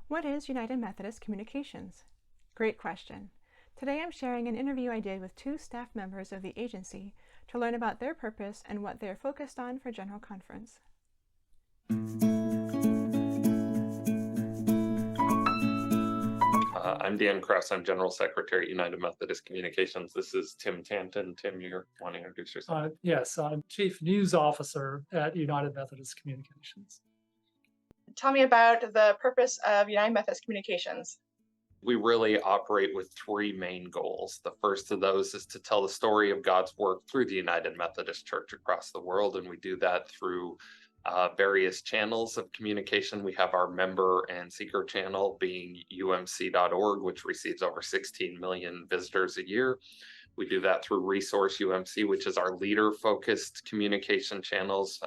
What is United Methodist Communications? Great question. Today I'm sharing an interview I did with two staff members of the agency to learn about their purpose and what they're focused on for General Conference. I'm Dan Krause. I'm General Secretary at United Methodist Communications. This is Tim Tanton. Tim, you want to introduce yourself? Yes, I'm Chief News Officer at United Methodist Communications. Tell me about the purpose of United Methodist Communications. We really operate with three main goals. The first of those is to tell the story of God's work through the United Methodist Church across the world, and we do that through various channels of communication. We have our member and seeker channel being UMC.org, which receives over 16 million visitors a year. We do that through Resource UMC, which is our leader-focused communication channels.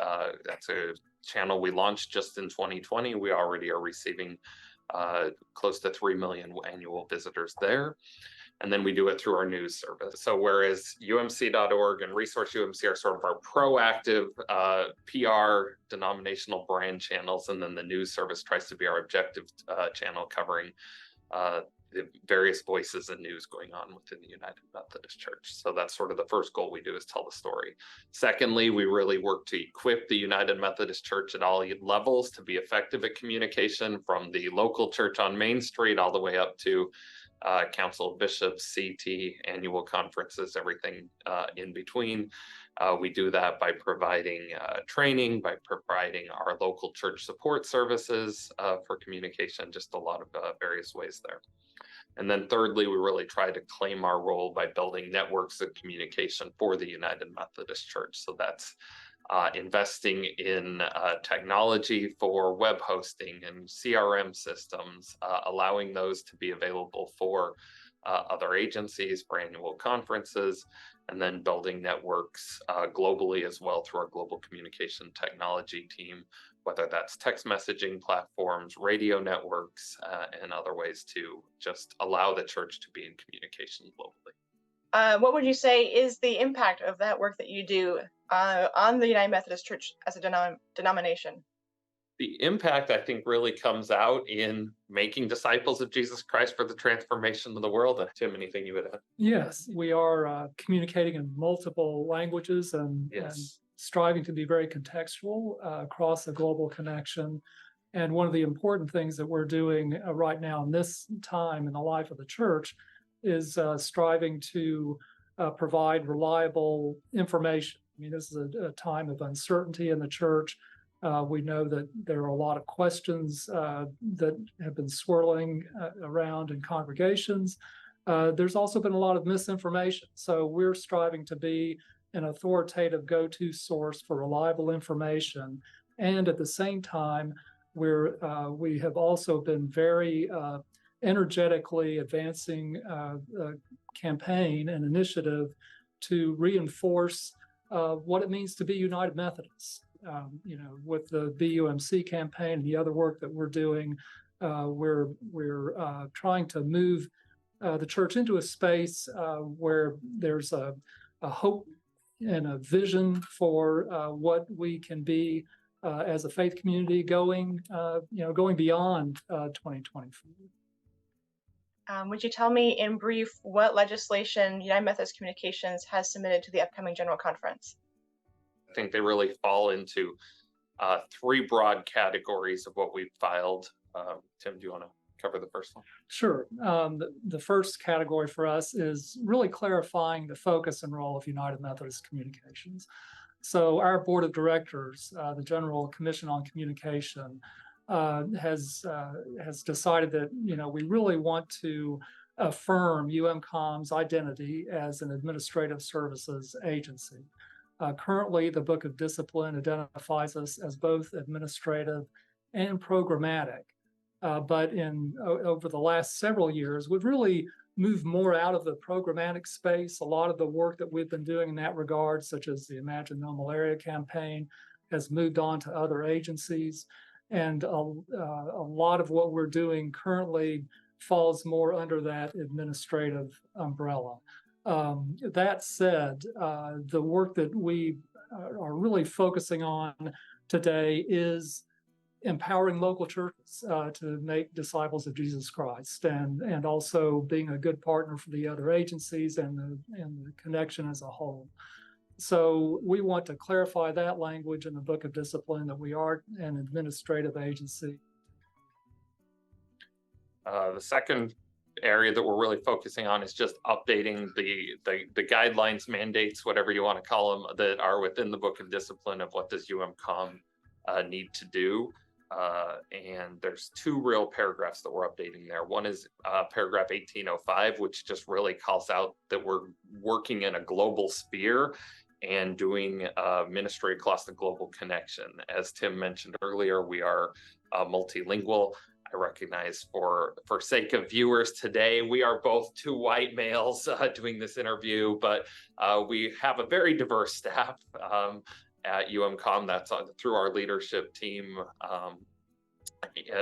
That's a channel we launched just in 2020. We already are receiving close to 3 million annual visitors there. And then we do it through our news service. So whereas UMC.org and Resource UMC are sort of our proactive PR denominational brand channels, and then the news service tries to be our objective channel covering the various voices and news going on within the United Methodist Church. So that's sort of the first goal we do, is tell the story. Secondly, we really work to equip the United Methodist Church at all levels to be effective at communication, from the local church on Main Street all the way up to Council of Bishops, CT, annual conferences, everything in between. We do that by providing training, by providing our local church support services for communication, just a lot of various ways there. And then thirdly, we really try to claim our role by building networks of communication for the United Methodist Church. So that's investing in technology for web hosting and CRM systems, allowing those to be available for other agencies for annual conferences, and then building networks globally as well through our global communication technology team, whether that's text messaging platforms, radio networks, and other ways to just allow the church to be in communication globally. What would you say is the impact of that work that you do on the United Methodist Church as a denomination? The impact, I think, really comes out in making disciples of Jesus Christ for the transformation of the world. Tim, anything you would add? Yes, we are communicating in multiple languages and striving to be very contextual across a global connection. And one of the important things that we're doing right now in this time in the life of the church is striving to provide reliable information. I mean, this is a time of uncertainty in the church. We know that there are a lot of questions that have been swirling around in congregations. There's also been a lot of misinformation. So we're striving to be an authoritative go-to source for reliable information. And at the same time, we have also been very energetically advancing a campaign and initiative to reinforce what it means to be United Methodists. With the BUMC campaign and the other work that we're doing, we're trying to move the church into a space where there's a hope and a vision for what we can be as a faith community going beyond 2024. Would you tell me in brief what legislation United Methodist Communications has submitted to the upcoming General Conference? I think they really fall into three broad categories of what we've filed. Tim, do you want to cover the first one? Sure. The first category for us is really clarifying the focus and role of United Methodist Communications. So our board of directors, the General Commission on Communication, has decided that we really want to affirm UMCom's identity as an administrative services agency. Currently, the Book of Discipline identifies us as both administrative and programmatic. But over the last several years, we've really moved more out of the programmatic space. A lot of the work that we've been doing in that regard, such as the Imagine No Malaria campaign, has moved on to other agencies. And a lot of what we're doing currently falls more under that administrative umbrella. That said, the work that we are really focusing on today is empowering local churches to make disciples of Jesus Christ, and also being a good partner for the other agencies and the connection as a whole. So we want to clarify that language in the Book of Discipline, that we are an administrative agency. The second area that we're really focusing on is just updating the guidelines, mandates, whatever you want to call them, that are within the Book of Discipline of what does UMCom need to do. And there's two real paragraphs that we're updating there. One is paragraph 1805, which just really calls out that we're working in a global sphere and doing ministry across the global connection. As Tim mentioned earlier, we are multilingual. I recognize for sake of viewers today, we are both two white males doing this interview, but we have a very diverse staff at UMCom. That's through our leadership team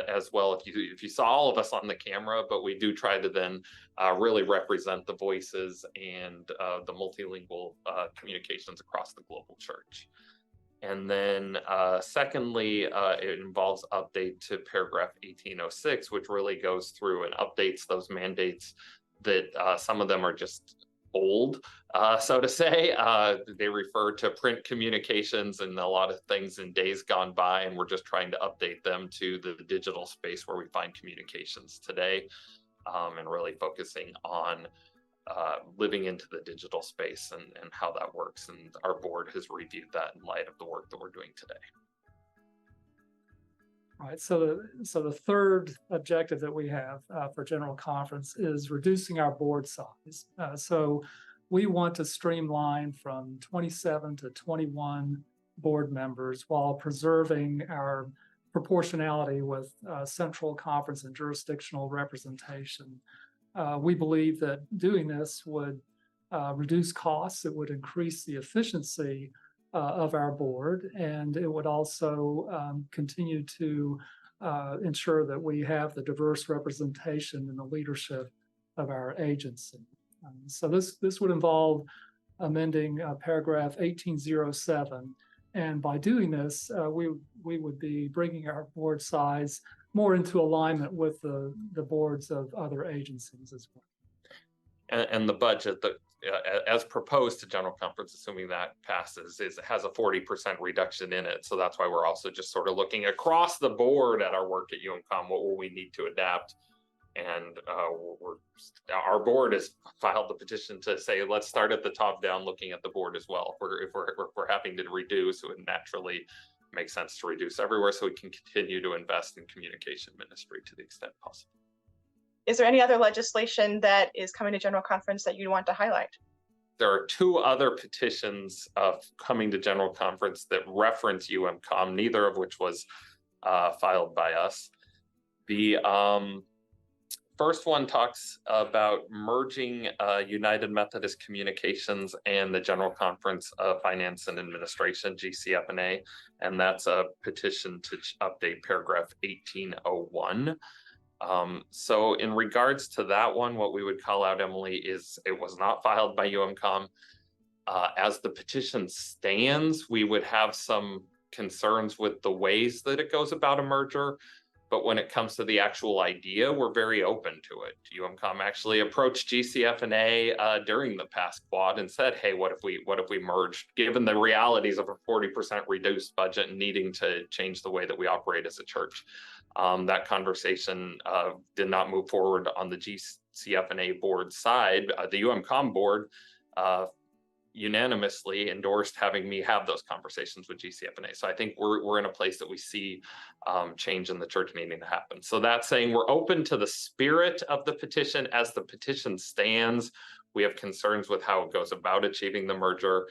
as well. If you saw all of us on the camera, but we do try to then really represent the voices and the multilingual communications across the global church. And then secondly, it involves update to paragraph 1806, which really goes through and updates those mandates that some of them are just old, so to say. They refer to print communications and a lot of things in days gone by, and we're just trying to update them to the digital space where we find communications today, and really focusing on living into the digital space and how that works. And our board has reviewed that in light of the work that we're doing today. Right. So the third objective that we have for General Conference is reducing our board size. So we want to streamline from 27 to 21 board members while preserving our proportionality with central conference and jurisdictional representation. We believe that doing this would reduce costs, it would increase the efficiency of our board, and it would also continue to ensure that we have the diverse representation in the leadership of our agency. So this would involve amending paragraph 1807, and by doing this, we would be bringing our board size more into alignment with the boards of other agencies as well. And the budget that, as proposed to General Conference, assuming that passes, has a 40% reduction in it. So that's why we're also just sort of looking across the board at our work at UMCom. What will we need to adapt? And our board has filed the petition to say, let's start at the top down, looking at the board as well. If we're having to reduce, it would naturally make sense to reduce everywhere, so we can continue to invest in communication ministry to the extent possible. Is there any other legislation that is coming to General Conference that you want to highlight? There are two other petitions coming to General Conference that reference UMCom, neither of which was filed by us. The first one talks about merging United Methodist Communications and the General Conference of Finance and Administration, GCFNA, and that's a petition to update paragraph 1801. So in regards to that one, what we would call out, Emily, is it was not filed by UMCom. As the petition stands, we would have some concerns with the ways that it goes about a merger. But when it comes to the actual idea, we're very open to it. UMCom actually approached GCFNA during the past quad and said, hey, what if we merged, given the realities of a 40% reduced budget and needing to change the way that we operate as a church. That conversation did not move forward on the GCFNA board side. The UMCom board unanimously endorsed having me have those conversations with GCFNA. So I think we're in a place that we see change in the church needing to happen. So that's saying we're open to the spirit of the petition as the petition stands. We have concerns with how it goes about achieving the merger.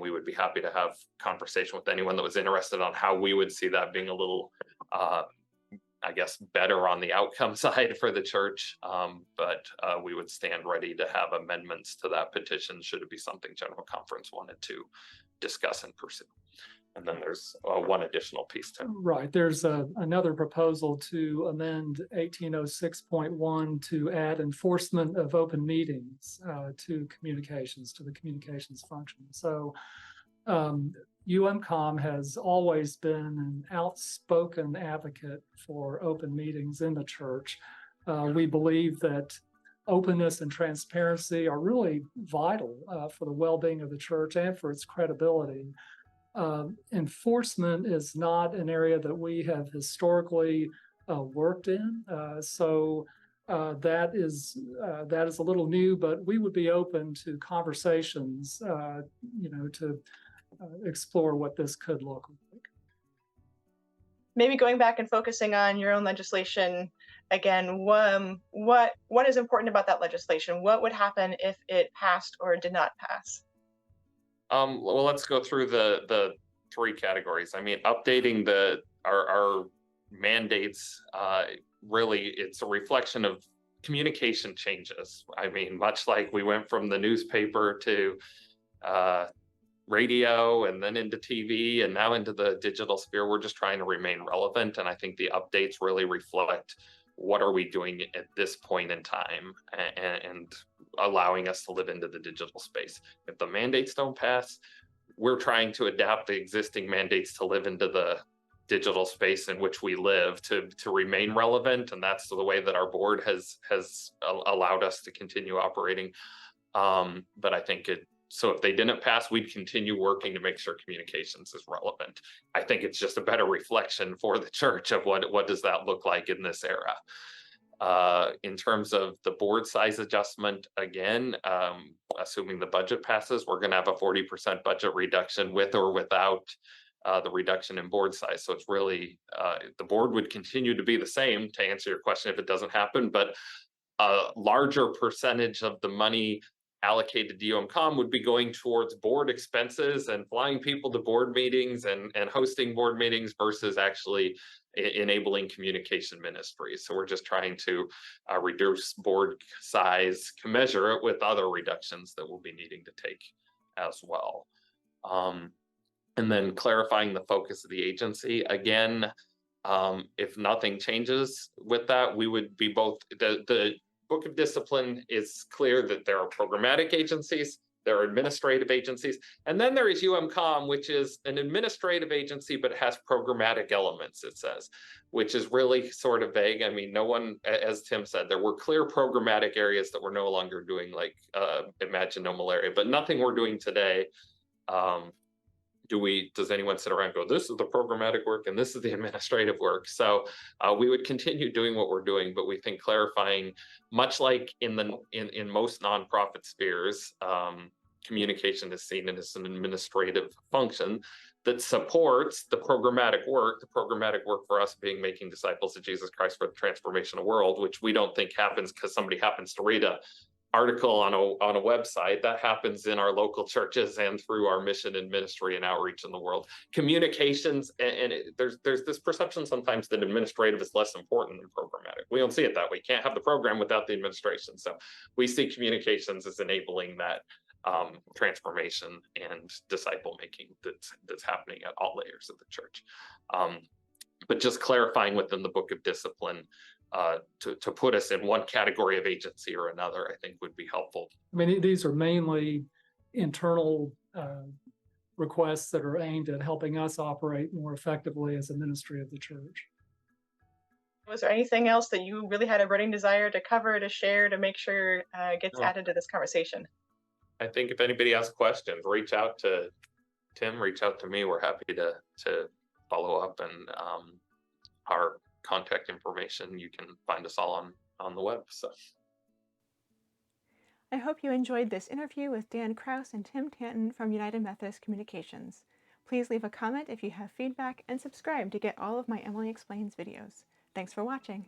We would be happy to have conversation with anyone that was interested on how we would see that being a little, I guess, better on the outcome side for the church, but we would stand ready to have amendments to that petition should it be something General Conference wanted to discuss and pursue. And then there's one additional piece too. Right, there's another proposal to amend 1806.1 to add enforcement of open meetings to the communications function. So UMCom has always been an outspoken advocate for open meetings in the church. We believe that openness and transparency are really vital for the well-being of the church and for its credibility. Enforcement is not an area that we have historically worked in, so that is a little new, but we would be open to conversations, to explore what this could look like. Maybe going back and focusing on your own legislation again, what is important about that legislation? What would happen if it passed or did not pass? Well, let's go through the three categories. I mean, updating our mandates, really, it's a reflection of communication changes. I mean, much like we went from the newspaper to radio and then into TV and now into the digital sphere, we're just trying to remain relevant. And I think the updates really reflect what are we doing at this point in time and allowing us to live into the digital space. If the mandates don't pass, we're trying to adapt the existing mandates to live into the digital space in which we live to remain relevant. And that's the way that our board has allowed us to continue operating. But I think so if they didn't pass, we'd continue working to make sure communications is relevant. I think it's just a better reflection for the church of what does that look like in this era. In terms of the board size adjustment, again, assuming the budget passes, we're going to have a 40% budget reduction with or without the reduction in board size. So it's really, the board would continue to be the same, to answer your question, if it doesn't happen, but a larger percentage of the money allocated to UMCom would be going towards board expenses and flying people to board meetings and hosting board meetings versus actually enabling communication ministries. So we're just trying to reduce board size, commensurate with other reductions that we'll be needing to take as well. And then clarifying the focus of the agency. Again, if nothing changes with that, we would be both, the Book of Discipline is clear that there are programmatic agencies, there are administrative agencies, and then there is UMCom, which is an administrative agency, but has programmatic elements, it says, which is really sort of vague. I mean, no one, as Tim said, there were clear programmatic areas that we're no longer doing, like Imagine No Malaria, but nothing we're doing today. Does anyone sit around and go, this is the programmatic work and this is the administrative work? So we would continue doing what we're doing, but we think clarifying, much like in most nonprofit spheres, communication is seen as an administrative function that supports the programmatic work for us being making disciples of Jesus Christ for the transformation of the world, which we don't think happens because somebody happens to read a article on a website. That happens in our local churches and through our mission and ministry and outreach in the world. Communications, there's this perception sometimes that administrative is less important than programmatic. We don't see it that way. You can't have the program without the administration. So we see communications as enabling that transformation and disciple making that's happening at all layers of the church. But just clarifying within the Book of Discipline, to put us in one category of agency or another, I think would be helpful. I mean, these are mainly internal requests that are aimed at helping us operate more effectively as a ministry of the church. Was there anything else that you really had a burning desire to cover, to share, to make sure gets added to this conversation? I think if anybody has questions, reach out to Tim, reach out to me. We're happy to follow up, and our contact information, you can find us all on the web. So I hope you enjoyed this interview with Dan Krause and Tim Tanton from United Methodist Communications. Please leave a comment if you have feedback and subscribe to get all of my Emily Explains videos. Thanks for watching.